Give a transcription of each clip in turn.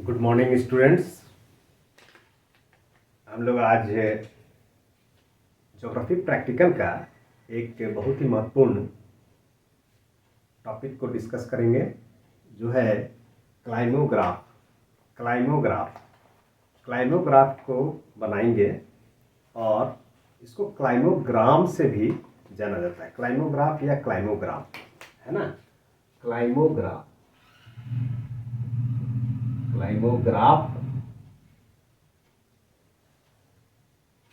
Good morning students. हम लोग आज ज्योग्राफी प्रैक्टिकल का एक बहुत ही महत्वपूर्ण टॉपिक को डिस्कस करेंगे, जो है क्लाइमोग्राफ। क्लाइमोग्राफ को बनाएंगे और इसको क्लाइमोग्राम से भी जाना जाता है। क्लाइमोग्राफ या क्लाइमोग्राम है ना। क्लाइमोग्राफ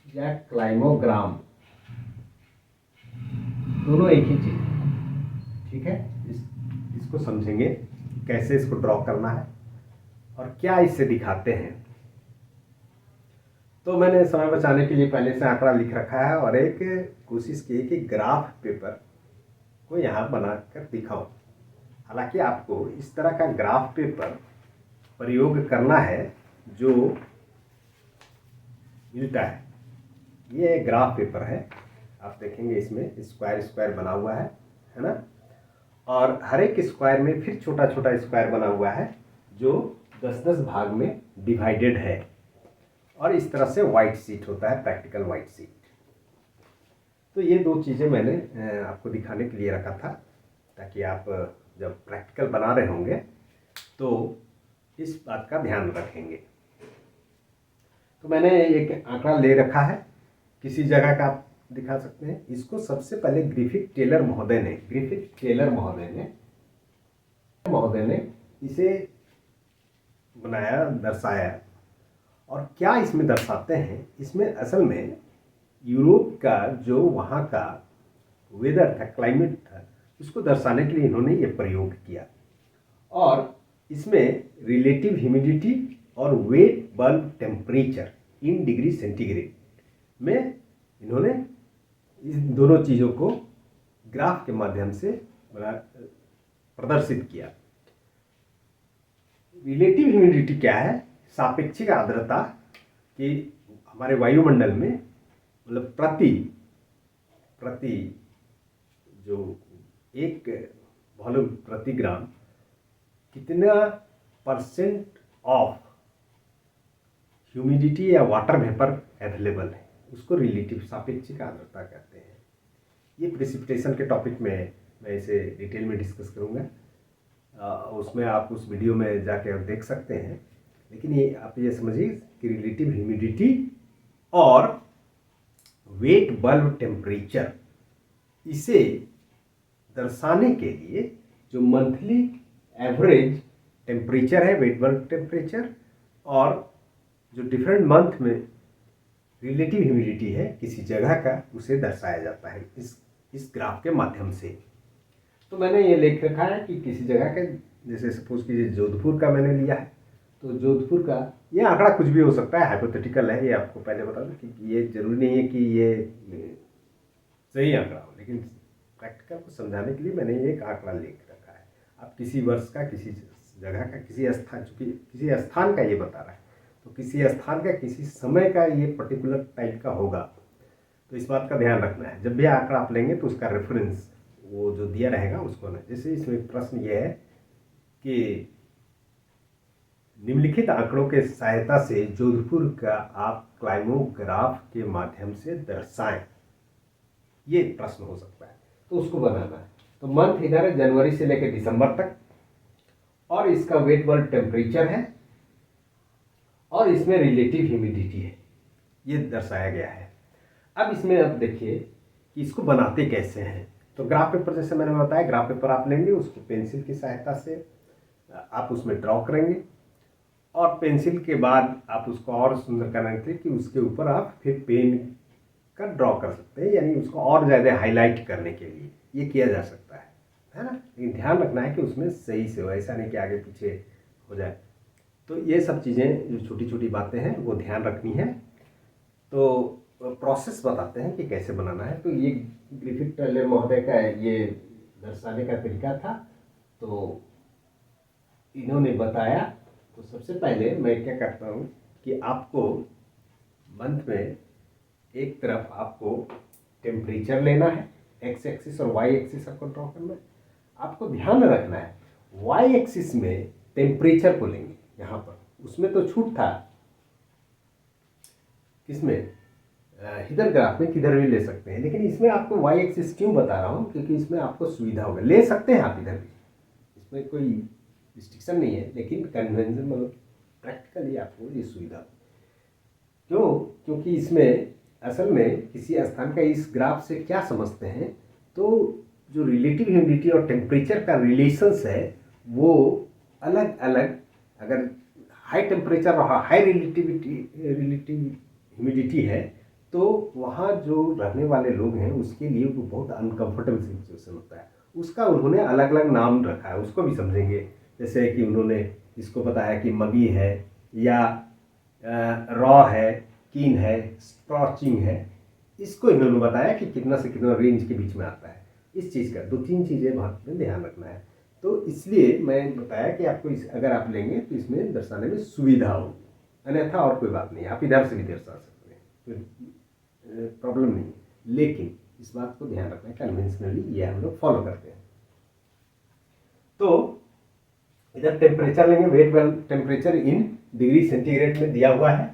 या क्लाइमोग्राम दोनों एक ही चीज, ठीक है। इसको समझेंगे कैसे इसको ड्रॉ करना है और क्या इससे दिखाते हैं। तो मैंने समय बचाने के लिए पहले से आंकड़ा लिख रखा है और एक कोशिश की कि ग्राफ पेपर को यहाँ बनाकर दिखाऊं। हालांकि आपको इस तरह का ग्राफ पेपर प्रयोग करना है जो मिलता है। ये ग्राफ पेपर है, आप देखेंगे इसमें स्क्वायर बना हुआ है ना। और हर एक स्क्वायर में फिर छोटा छोटा स्क्वायर बना हुआ है जो 10-10 भाग में डिवाइडेड है। और इस तरह से वाइट शीट होता है, प्रैक्टिकल वाइट शीट। तो ये दो चीज़ें मैंने आपको दिखाने के लिए रखा था, ताकि आप जब प्रैक्टिकल बना रहे होंगे तो इस बात का ध्यान रखेंगे। तो मैंने एक आंकड़ा ले रखा है, किसी जगह का आप दिखा सकते हैं। इसको सबसे पहले ग्रिफिथ टेलर महोदय ने इसे बनाया, दर्शाया। और क्या इसमें दर्शाते हैं, इसमें असल में यूरोप का जो वहाँ का वेदर था, क्लाइमेट था, उसको दर्शाने के लिए इन्होंने ये प्रयोग किया। और इसमें रिलेटिव ह्यूमिडिटी और wait bulb temperature in degree centigrade में इन्होंने इन दोनों चीज़ों को ग्राफ के माध्यम से प्रदर्शित किया। रिलेटिव ह्यूमिडिटी क्या है? सापेक्षिक आर्द्रता कि हमारे वायुमंडल में मतलब प्रति जो एक वॉल्यूम प्रति ग्राम कितना परसेंट ऑफ ह्यूमिडिटी या वाटर वेपर अवेलेबल है, उसको रिलेटिव सापेक्षिक आर्द्रता कहते हैं। ये प्रेसिपिटेशन के टॉपिक में मैं इसे डिटेल में डिस्कस करूँगा, उसमें आप उस वीडियो में जाके देख सकते हैं। लेकिन ये आप ये समझिए कि रिलेटिव ह्यूमिडिटी और वेट बल्ब टेम्परेचर, इसे दर्शाने के लिए जो मंथली एवरेज टेम्परेचर है, वेट बल्ब टेम्परेचर, और जो डिफरेंट मंथ में रिलेटिव ह्यूमिडिटी है किसी जगह का, उसे दर्शाया जाता है इस ग्राफ के माध्यम से। तो मैंने ये लिख रखा है कि किसी जगह का, जैसे सपोज कीजिए जोधपुर का मैंने लिया है, तो जोधपुर का ये आंकड़ा कुछ भी हो सकता है, हाइपोथेटिकल है। ये आपको पहले बता दूं कि ये जरूरी नहीं है कि ये सही आंकड़ा हो, लेकिन प्रैक्टिकल को समझाने के लिए मैंने ये एक आंकड़ा लिख रखा है। आप किसी वर्ष का, किसी जगह का, किसी स्थान, चूँकि किसी स्थान का ये बता रहा है, तो किसी स्थान का किसी समय का ये पर्टिकुलर टाइप का होगा। तो इस बात का ध्यान रखना है, जब भी आंकड़ा आप लेंगे तो उसका रेफरेंस वो जो दिया रहेगा उसको ना। जैसे इसमें प्रश्न ये है कि निम्नलिखित आंकड़ों के सहायता से जोधपुर का आप क्लाइमोग्राफ के माध्यम से दर्शाएं, ये प्रश्न हो सकता है। तो उसको बनाना है। तो मंथ इधर है जनवरी से लेकर दिसंबर तक, और इसका वेट बल्ब टेम्परेचर है, और इसमें रिलेटिव ह्यूमिडिटी है, ये दर्शाया गया है। अब इसमें आप देखिए कि इसको बनाते कैसे हैं। तो ग्राफ पेपर, जैसे मैंने बताया, ग्राफ पेपर आप लेंगे, उसको पेंसिल की सहायता से आप उसमें ड्रॉ करेंगे, और पेंसिल के बाद आप उसको और सुंदर करने के लिए कि उसके ऊपर आप फिर पेन का ड्रॉ कर सकते हैं, यानी उसको और ज़्यादा हाईलाइट करने के लिए ये किया जा सकता है ना। लेकिन ध्यान रखना है कि उसमें सही से हो, ऐसा नहीं कि आगे पीछे हो जाए। तो ये सब चीज़ें जो छोटी छोटी बातें हैं वो ध्यान रखनी है। तो प्रोसेस बताते हैं कि कैसे बनाना है। तो ये ग्रिफिथ टेलर महोदय का ये दर्शाने का तरीका था, तो इन्होंने बताया। तो सबसे पहले मैं क्या करता हूँ कि आपको मंथ में एक तरफ आपको टेम्परेचर लेना है, एक्स एक्सिस और वाई एक्सिस आपको ड्रॉ करना है। आपको ध्यान रखना है वाई एक्सिस में टेम्परेचर को लेंगे, यहाँ पर उसमें तो छूट था, किसमें, हिडन ग्राफ में किधर भी ले सकते हैं, लेकिन इसमें आपको वाई एक्सिस क्यों बता रहा हूँ, क्योंकि इसमें आपको सुविधा होगा, ले सकते हैं आप इधर भी, इसमें कोई रिस्ट्रिक्शन नहीं है, लेकिन कन्वेंशन मतलब प्रैक्टिकली आपको ये सुविधा, क्यों, क्योंकि इसमें असल में किसी स्थान का इस ग्राफ से क्या समझते हैं, तो जो रिलेटिव ह्यूमिडिटी और टेम्परेचर का रिलेशंस है वो अलग अलग, अगर हाई टेम्परेचर और हाई रिलेटिव ह्यूमिडिटी है तो वहाँ जो रहने वाले लोग हैं उसके लिए वो बहुत अनकंफर्टेबल सिचुएशन होता है, उसका उन्होंने अलग अलग नाम रखा है, उसको भी समझेंगे। जैसे कि उन्होंने इसको बताया कि मगी है या रॉ है, कीन है, स्कॉचिंग है, इसको इन्होंने बताया कि कितना से कितना रेंज के बीच में आता है। इस चीज़ का 2-3 चीज़ें बहुत में ध्यान रखना है, तो इसलिए मैं बताया कि आपको अगर आप लेंगे तो इसमें दर्शाने में सुविधा होगी, अन्यथा और कोई बात नहीं, आप इधर से भी दर्शा सकते हैं, कोई प्रॉब्लम नहीं है, लेकिन इस बात को ध्यान रखना है कन्वेंशनली ये हम लोग फॉलो करते हैं। तो इधर टेम्परेचर लेंगे, wet well temperature in degree centigrade में दिया हुआ है,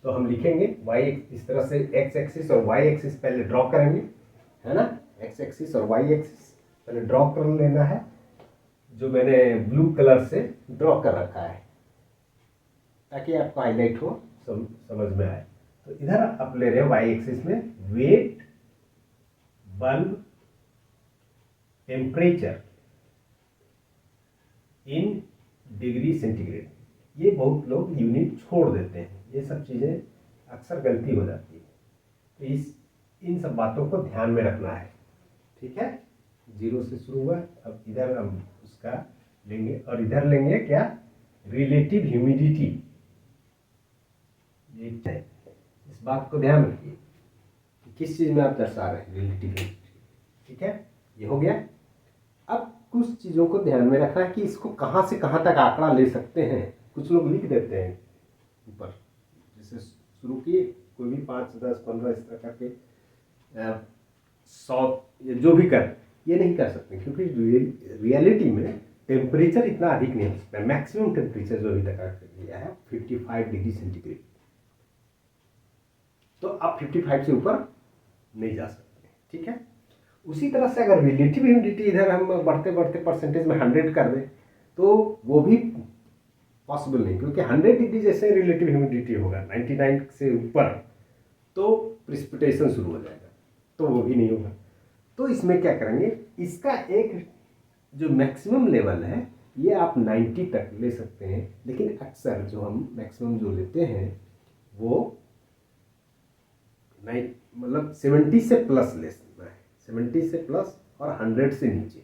तो हम लिखेंगे वाई इस तरह से, एक्स एक्सिस और वाई एक्सिस पहले ड्रॉ करेंगे, है ना, एक्स एक्सिस और वाई एक्सिस पहले ड्रॉ कर लेना है, जो मैंने ब्लू कलर से ड्रॉ कर रखा है ताकि आपको हाईलाइट हो, समझ में आए। तो इधर आप ले रहे हो वाई एक्सिस में wet, bulb, temperature in degree centigrade, ये बहुत लोग यूनिट छोड़ देते हैं, ये सब चीज़ें अक्सर गलती हो जाती है, तो इन सब बातों को ध्यान में रखना है, ठीक है। 0 से शुरू हुआ, अब इधर हम उसका लेंगे और इधर लेंगे क्या, रिलेटिव ह्यूमिडिटी, इस बात को ध्यान रखिए कि किस चीज़ में आप दर्शा रहे हैं, रिलेटिव ह्यूमिडिटी, ठीक है, ये हो गया। अब कुछ चीज़ों को ध्यान में रखना है कि इसको कहाँ से कहाँ तक आंकड़ा ले सकते हैं, कुछ लोग लिख देते हैं ऊपर, जैसे शुरू किए कोई भी 5, 10, 15 इस तरह के 100 जो भी कर, ये नहीं कर सकते, क्योंकि रियलिटी में टेम्परेचर इतना अधिक नहीं हो सकता, मैक्सिमम टेम्परेचर जो अभी तक दिया है 55 डिग्री सेंटीग्रेड, तो आप 55 से ऊपर नहीं जा सकते, ठीक है। उसी तरह से अगर रिलेटिव ह्यूमिडिटी इधर हम बढ़ते बढ़ते परसेंटेज में 100 कर दें तो वो भी पॉसिबल नहीं, क्योंकि 100 डिग्री जैसे रिलेटिव ह्यूमिडिटी होगा 99 से ऊपर तो प्रिसिपिटेशन शुरू हो जाएगा, तो वो भी नहीं होगा। तो इसमें क्या करेंगे, इसका एक जो मैक्सिमम लेवल है ये आप 90 तक ले सकते हैं, लेकिन अक्सर जो हम मैक्सिमम जो लेते हैं वो मतलब 70 से प्लस ले सकना है, 70 से प्लस और 100 से नीचे,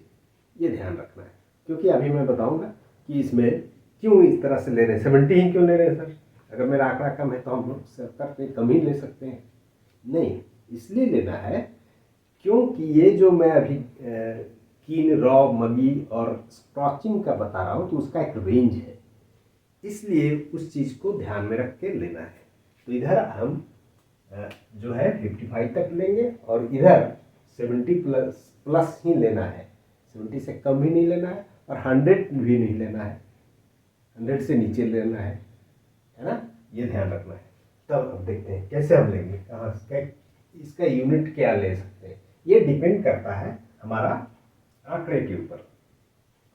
ये ध्यान रखना है, क्योंकि अभी मैं बताऊंगा कि इसमें क्यों इस तरह से ले रहे हैं, 70 ही क्यों ले रहे हैं सर, अगर मेरा आंकड़ा कम है तो हम लोग 70 से कम ही ले सकते हैं, नहीं, इसलिए लेना है क्योंकि ये जो मैं अभी कीन, रॉ, मगी और स्क्रॉचिंग का बता रहा हूँ तो उसका एक रेंज है, इसलिए उस चीज़ को ध्यान में रख के लेना है। तो इधर हम जो है 55 तक लेंगे और इधर 70 प्लस ही लेना है, 70 से कम भी नहीं लेना है और 100 भी नहीं लेना है, 100 से नीचे लेना है ना, ये ध्यान रखना है। तब अब देखते हैं कैसे हम लेंगे, कहाँ से, इसका यूनिट क्या ले सकते हैं, ये डिपेंड करता है हमारा आंकड़े के ऊपर।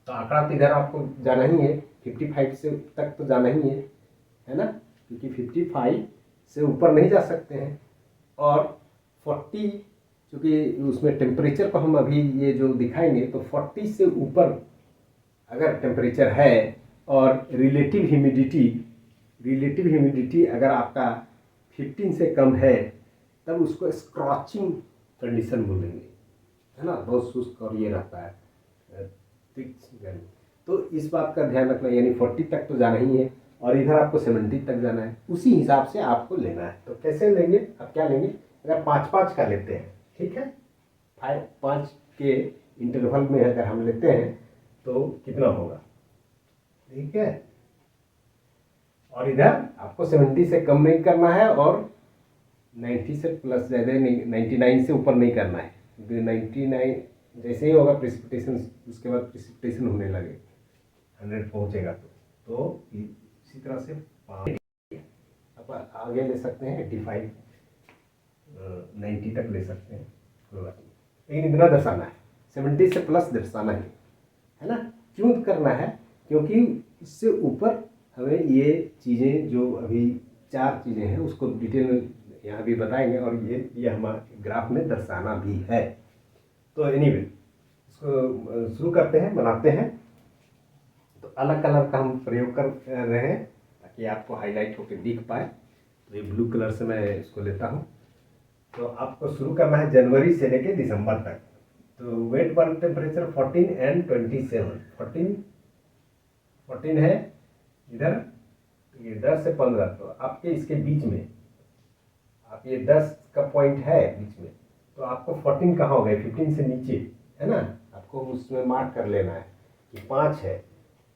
तो आंकड़ा तो इधर आपको जाना ही है, 55 से तक तो जाना ही है ना, क्योंकि 55 से ऊपर नहीं जा सकते हैं, और 40 क्योंकि उसमें टेम्परेचर को हम अभी ये जो दिखाएंगे तो 40 से ऊपर अगर टेम्परेचर है और रिलेटिव ह्यूमिडिटी अगर आपका 15 से कम है तब उसको स्क्रॉचिंग कंडीशन बोलेंगे, है ना, बहुत शुष्क और ये रहता है गर्मी। तो इस बात का ध्यान रखना, यानी 40 तक तो जाना ही है और इधर आपको 70 तक जाना है, उसी हिसाब से आपको लेना है। तो कैसे लेंगे, अब क्या लेंगे, अगर 5-5 का लेते हैं, ठीक है, 5 के इंटरवल में अगर हम लेते हैं तो कितना होगा, ठीक है, और इधर आपको 70 से कम नहीं करना है और 90 से प्लस ज़्यादा नहीं, 99 से ऊपर नहीं करना है, क्योंकि 99 जैसे ही होगा प्रेसिपिटेशन, उसके बाद प्रेसिपिटेशन होने लगे 100 पहुंचेगा तो इसी तरह से आप आगे ले सकते हैं 85 90 तक ले सकते हैं, कोई बात नहीं, लेकिन इतना दर्शाना है, 70 से प्लस दर्शाना है ना। क्यों करना है? क्योंकि इससे ऊपर हमें ये चीज़ें जो अभी 4 चीज़ें हैं उसको डिटेल में यहाँ भी बताएंगे, और ये हमारे ग्राफ में दर्शाना भी है। तो एनीवे इसको शुरू करते हैं, बनाते हैं। तो अलग कलर का हम प्रयोग कर रहे हैं ताकि आपको हाईलाइट होकर दिख पाए। तो ये ब्लू कलर से मैं इसको लेता हूँ। तो आपको शुरू करना है जनवरी से लेके दिसंबर तक। तो वेट बल्ब टेम्परेचर 14 एंड 27, 14 है इधर, ये 10 से 15, तो आपके इसके बीच में, आप ये 10 का पॉइंट है बीच में, तो आपको 14 कहाँ हो गए, 15 से नीचे है ना, आपको उसमें मार्क कर लेना है कि 5 है।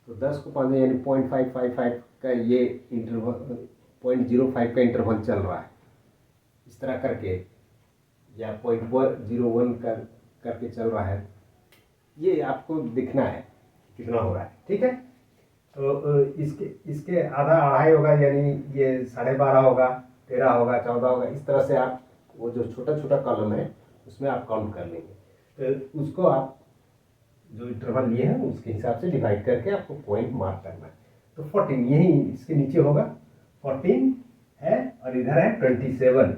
तो 10 को 5 यानी 0.555 का ये इंटरवल, 0.05 का इंटरवल चल रहा है, इस तरह करके, या 0.01 करके चल रहा है। ये आपको दिखना है कितना हो रहा है, ठीक है। तो इसके आधा अढ़ाई होगा, यानी ये 12.5 होगा, 13 होगा, 14 होगा, इस तरह से आप वो जो छोटा छोटा कॉलम है उसमें आप काउंट कर लेंगे। तो उसको आप जो इंटरवल लिए हैं उसके हिसाब से डिवाइड करके आपको पॉइंट मार्क करना है। तो 14 यही इसके नीचे होगा, 14 है, और इधर है 27,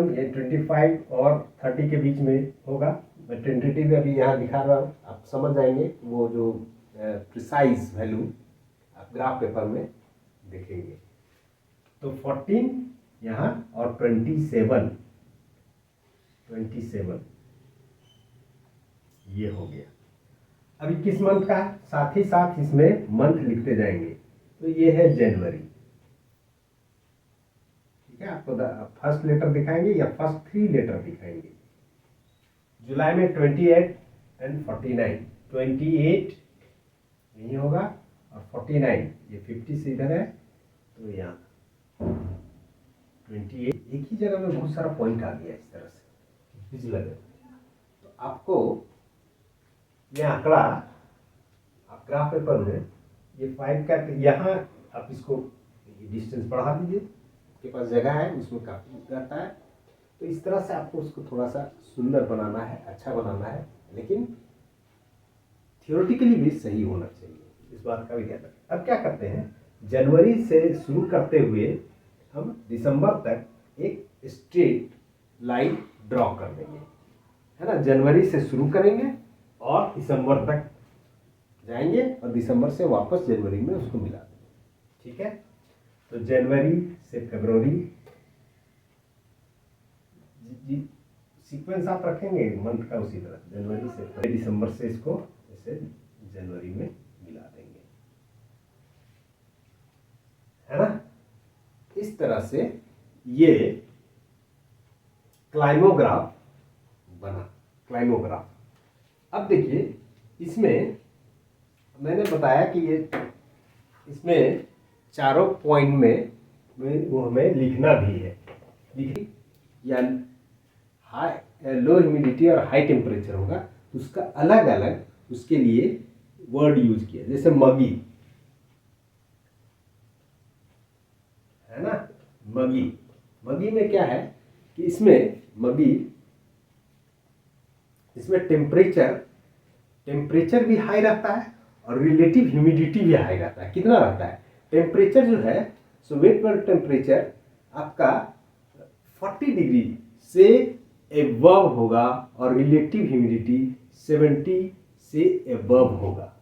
ये 25 और 30 के बीच में होगा। मैं टेंटेटिव अभी यहाँ दिखा रहा हूँ, आप समझ जाएंगे वो जो प्रिसाइज वैल्यू आप ग्राफ पेपर में देखेंगे। तो 14 यहाँ और 27 ये हो गया। अभी किस मंथ का है, साथ ही साथ इसमें मंथ लिखते जाएंगे। तो ये है जनवरी, ठीक है। आपको फर्स्ट लेटर दिखाएंगे या फर्स्ट 3 लेटर दिखाएंगे। जुलाई में 28 एंड 49, 28 यही होगा, और 49 ये 50 से इधर है, तो यहाँ 28 एक ही जगह में बहुत सारा पॉइंट आ गया इस तरह से, बिजी लगे। तो आपको ये आंकड़ा आप ग्राफ पेपर में ये 5 का, यहाँ आप इसको डिस्टेंस बढ़ा दीजिए, आपके पास जगह है उसमें काफी रहता है। तो इस तरह से आपको उसको थोड़ा सा सुंदर बनाना है, अच्छा बनाना है, लेकिन थियोरेटिकली भी सही होना चाहिए, इस बात का भी ध्यान रखें। अब क्या करते हैं, जनवरी से शुरू करते हुए हम दिसंबर तक एक स्ट्रेट लाइन ड्रॉ कर देंगे, है ना। जनवरी से शुरू करेंगे और दिसंबर तक जाएंगे, और दिसंबर से वापस जनवरी में उसको मिला देंगे, ठीक है। तो जनवरी से फरवरी, सीक्वेंस आप रखेंगे मंथ का उसी तरह, जनवरी से दिसंबर से इसको ऐसे जनवरी में मिला देंगे, है ना। इस तरह से ये क्लाइमोग्राफ बना, क्लाइमोग्राफ। अब देखिए इसमें मैंने बताया कि ये इसमें चारों पॉइंट में वो हमें लिखना भी है, या हाई, लो ह्यूमिडिटी और हाई टेम्परेचर होगा, तो उसका अलग अलग उसके लिए वर्ड यूज किया, जैसे मगी, है ना। मगी में क्या है कि इसमें टेम्परेचर भी हाई रहता है और रिलेटिव ह्यूमिडिटी भी हाई रहता है। कितना रहता है टेम्परेचर जो है, सो वेट पर टेम्परेचर आपका 40 डिग्री से एबव होगा, और रिलेटिव ह्यूमिडिटी 70 से एबव होगा।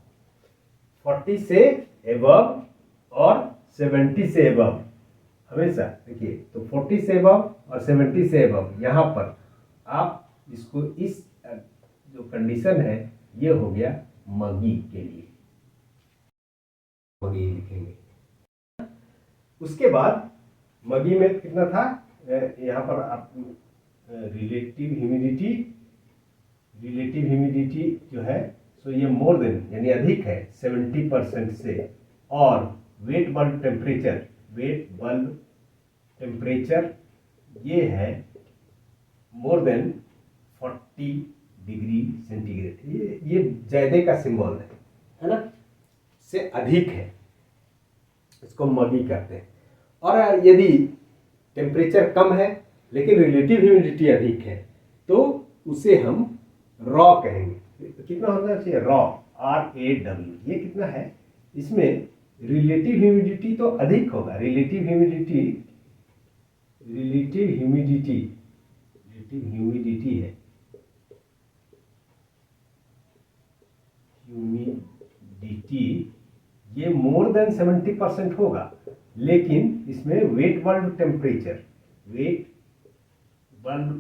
40 से एबव और 70 से एबव हमेशा देखिए। तो 40 से एबव और 70 से एबव, यहाँ पर आप इसको, इस जो कंडीशन है ये हो गया मगी के लिए, मगी लिखेंगे। उसके बाद मगी में कितना था, यहाँ पर आप रिलेटिव ह्यूमिडिटी जो है, सो ये मोर देन यानी अधिक है 70% से, और वेट बल्ब टेम्परेचर ये है मोर देन 40 डिग्री सेंटीग्रेड। ये ज्यादा का सिंबल है ना, से अधिक है, इसको मगी कहते हैं। और यदि टेम्परेचर कम है लेकिन रिलेटिव ह्यूमिडिटी अधिक है तो उसे हम रॉ कहेंगे। कितना होना चाहिए? Raw, RAW। ये कितना है? इसमें रिलेटिव ह्यूमिडिटी तो अधिक होगा। रिलेटिव ह्यूमिडिटी है, ह्यूमिडिटी ये मोर देन 70% होगा, लेकिन इसमें वेट बल्ब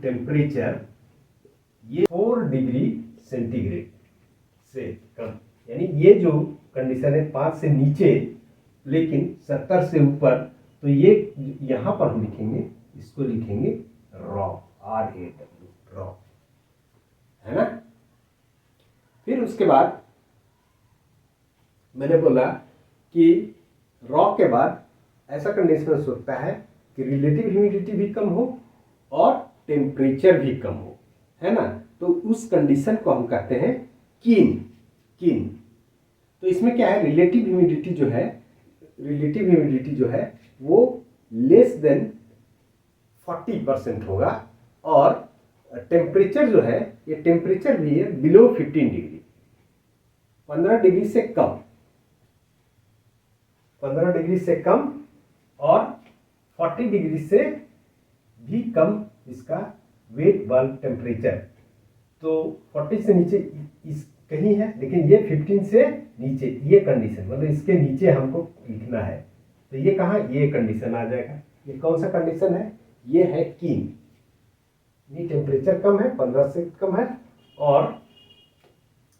टेम्परेचर ये 4 डिग्री सेंटीग्रेड से कम, यानी ये जो कंडीशन है 5 से नीचे लेकिन 70 से ऊपर, तो ये यहां पर हम लिखेंगे, इसको लिखेंगे रॉ, RAW, रॉ, है ना। फिर उसके बाद मैंने बोला कि रॉ के बाद ऐसा कंडीशन हो सकता है कि रिलेटिव ह्यूमिडिटी भी कम हो और टेम्परेचर भी कम हो, है ना। तो उस कंडीशन को हम कहते हैं कीन। तो इसमें क्या है? रिलेटिव ह्यूमिडिटी जो है वो लेस देन 40% होगा और टेम्परेचर जो है, ये टेम्परेचर भी है बिलो 15 डिग्री, 15 डिग्री से कम, 15 डिग्री से कम और 40 डिग्री से भी कम इसका वेट बल्ब टेम्परेचर। तो 40 से नीचे इस कहीं है, लेकिन ये 15 से नीचे, ये कंडीशन मतलब इसके नीचे हमको लिखना है। तो ये कहाँ? ये कंडीशन आ जाएगा। ये कौन सा कंडीशन है? ये है कीन। ये टेम्परेचर कम है, 15 से कम है और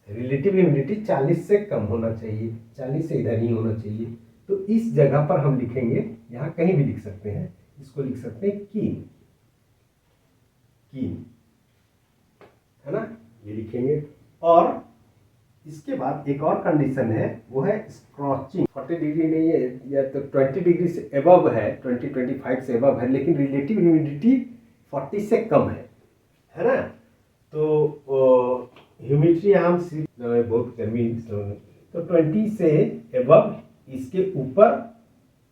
रिलेटिव ह्यूमिडिटी 40 से कम होना चाहिए, 40 से इधर ही होना चाहिए। तो इस जगह पर हम लिखेंगे, यहाँ कहीं भी लिख सकते हैं, इसको लिख सकते हैं कीन, है ना, ये लिखेंगे। और इसके बाद एक और कंडीशन है, वो है स्क्रॉचिंग। 40 डिग्री नहीं है या तो 20 डिग्री से एबव है, 20-25 से एबव है, लेकिन रिलेटिव ह्यूमिडिटी 40 से कम है ना। तो ह्यूमिडिटी हम बहुत गर्मी, तो 20 से एबव, इसके ऊपर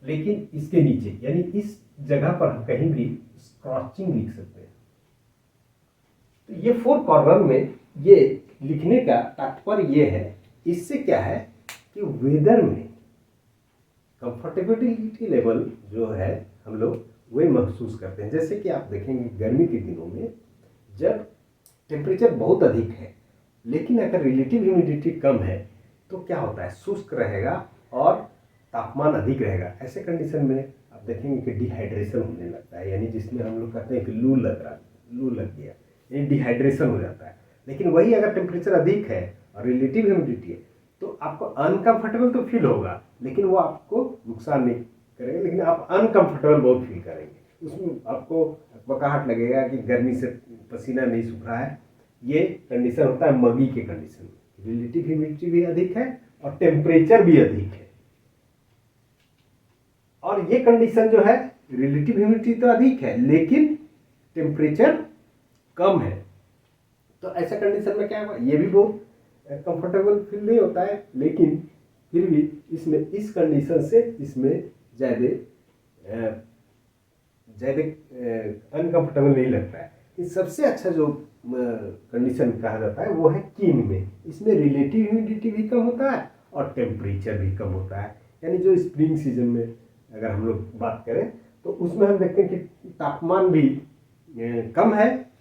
लेकिन इसके नीचे, यानी इस जगह पर हम कहीं भी स्क्रॉचिंग लिख सकते हैं। तो ये 4 कॉर्नर में ये लिखने का तात्पर्य ये है, इससे क्या है कि वेदर में कंफर्टेबिलिटी लेवल जो है हम लोग वही महसूस करते हैं। जैसे कि आप देखेंगे गर्मी के दिनों में जब टेम्परेचर बहुत अधिक है लेकिन अगर रिलेटिव ह्यूमिडिटी कम है तो क्या होता है? शुष्क रहेगा और तापमान अधिक रहेगा। ऐसे कंडीशन में आप देखेंगे कि डिहाइड्रेशन होने लगता है, यानी जिसमें हम लोग कहते हैं कि लू लग गया, ये डिहाइड्रेशन हो जाता है। लेकिन वही अगर टेम्परेचर अधिक है और रिलेटिव ह्यूमिडिटी है तो आपको अनकंफर्टेबल तो फील होगा, लेकिन वो आपको नुकसान नहीं करेगा, लेकिन आप अनकंफर्टेबल बहुत फील करेंगे। उसमें आपको बकाहट लगेगा कि गर्मी से पसीना नहीं सूख रहा है। ये कंडीशन होता है मगी के कंडीशन में, रिलेटिव ह्यूमिडिटी भी अधिक है और टेम्परेचर भी अधिक है। और ये कंडीशन जो है, रिलेटिव ह्यूमिडिटी तो अधिक है लेकिन टेम्परेचर कम है, तो ऐसा कंडीशन में क्या होगा? ये भी बहुत कंफर्टेबल फील नहीं होता है, लेकिन फिर भी इसमें इस कंडीशन से इसमें ज़्यादा अनकंफर्टेबल नहीं लगता है। इस सबसे अच्छा जो कंडीशन कहा जाता है वो है कीन में। इसमें रिलेटिव ह्यूमिडिटी भी कम होता है और टेम्परेचर भी कम होता है। यानी जो स्प्रिंग सीजन में अगर हम लोग बात करें तो उसमें हम देखते हैं कि तापमान भी कम है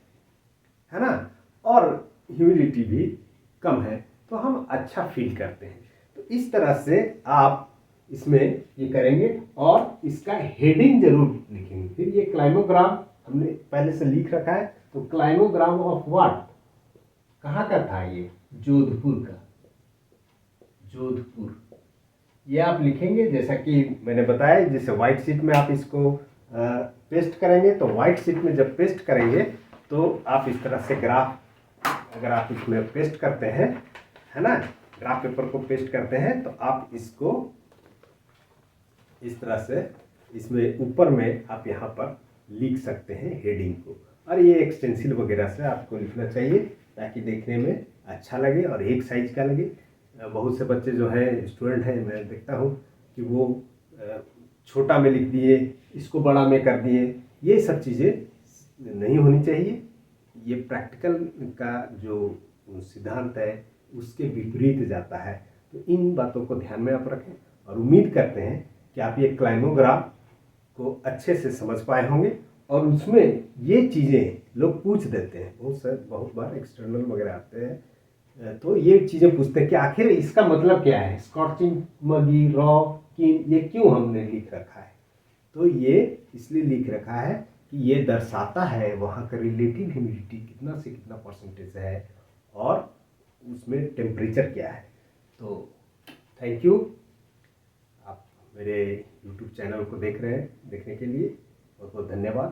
ना, और ह्यूमिडिटी भी कम है, तो हम अच्छा फील करते हैं। तो इस तरह से आप इसमें ये करेंगे और इसका हेडिंग जरूर लिखेंगे। फिर ये क्लाइमोग्राम हमने पहले से लिख रखा है, तो क्लाइमोग्राम ऑफ व्हाट, कहाँ का था ये? जोधपुर का, जोधपुर। ये आप लिखेंगे जैसा कि मैंने बताया, जैसे व्हाइट शीट में आप इसको पेस्ट करेंगे, तो व्हाइट शीट में जब पेस्ट करेंगे तो आप इस तरह से ग्राफ अगर आप इसमें पेस्ट करते हैं, है ना, ग्राफ पेपर को पेस्ट करते हैं, तो आप इसको इस तरह से इसमें ऊपर में आप यहाँ पर लिख सकते हैं हेडिंग को। और ये एक स्टेंसिल वगैरह से आपको लिखना चाहिए ताकि देखने में अच्छा लगे और एक साइज का लगे। बहुत से बच्चे जो हैं, स्टूडेंट हैं, मैं देखता हूँ कि वो छोटा में लिख दिए, इसको बड़ा में कर दिए, ये सब चीज़ें नहीं होनी चाहिए। ये प्रैक्टिकल का जो सिद्धांत है उसके विपरीत जाता है। तो इन बातों को ध्यान में आप रखें और उम्मीद करते हैं कि आप ये क्लाइमोग्राफ को अच्छे से समझ पाए होंगे। और उसमें ये चीज़ें लोग पूछ देते हैं, बहुत बार एक्सटर्नल वगैरह आते हैं तो ये चीज़ें पूछते हैं कि आखिर इसका मतलब क्या है, स्कॉचिंग, मगी, रॉ, कीन, ये क्यों हमने लिख रखा है। तो ये इसलिए लिख रखा है कि ये दर्शाता है वहाँ का रिलेटिव ह्यूमिडिटी कितना से कितना परसेंटेज है और उसमें टेम्परेचर क्या है। तो थैंक यू, आप मेरे YouTube चैनल को देख रहे हैं, देखने के लिए बहुत बहुत धन्यवाद।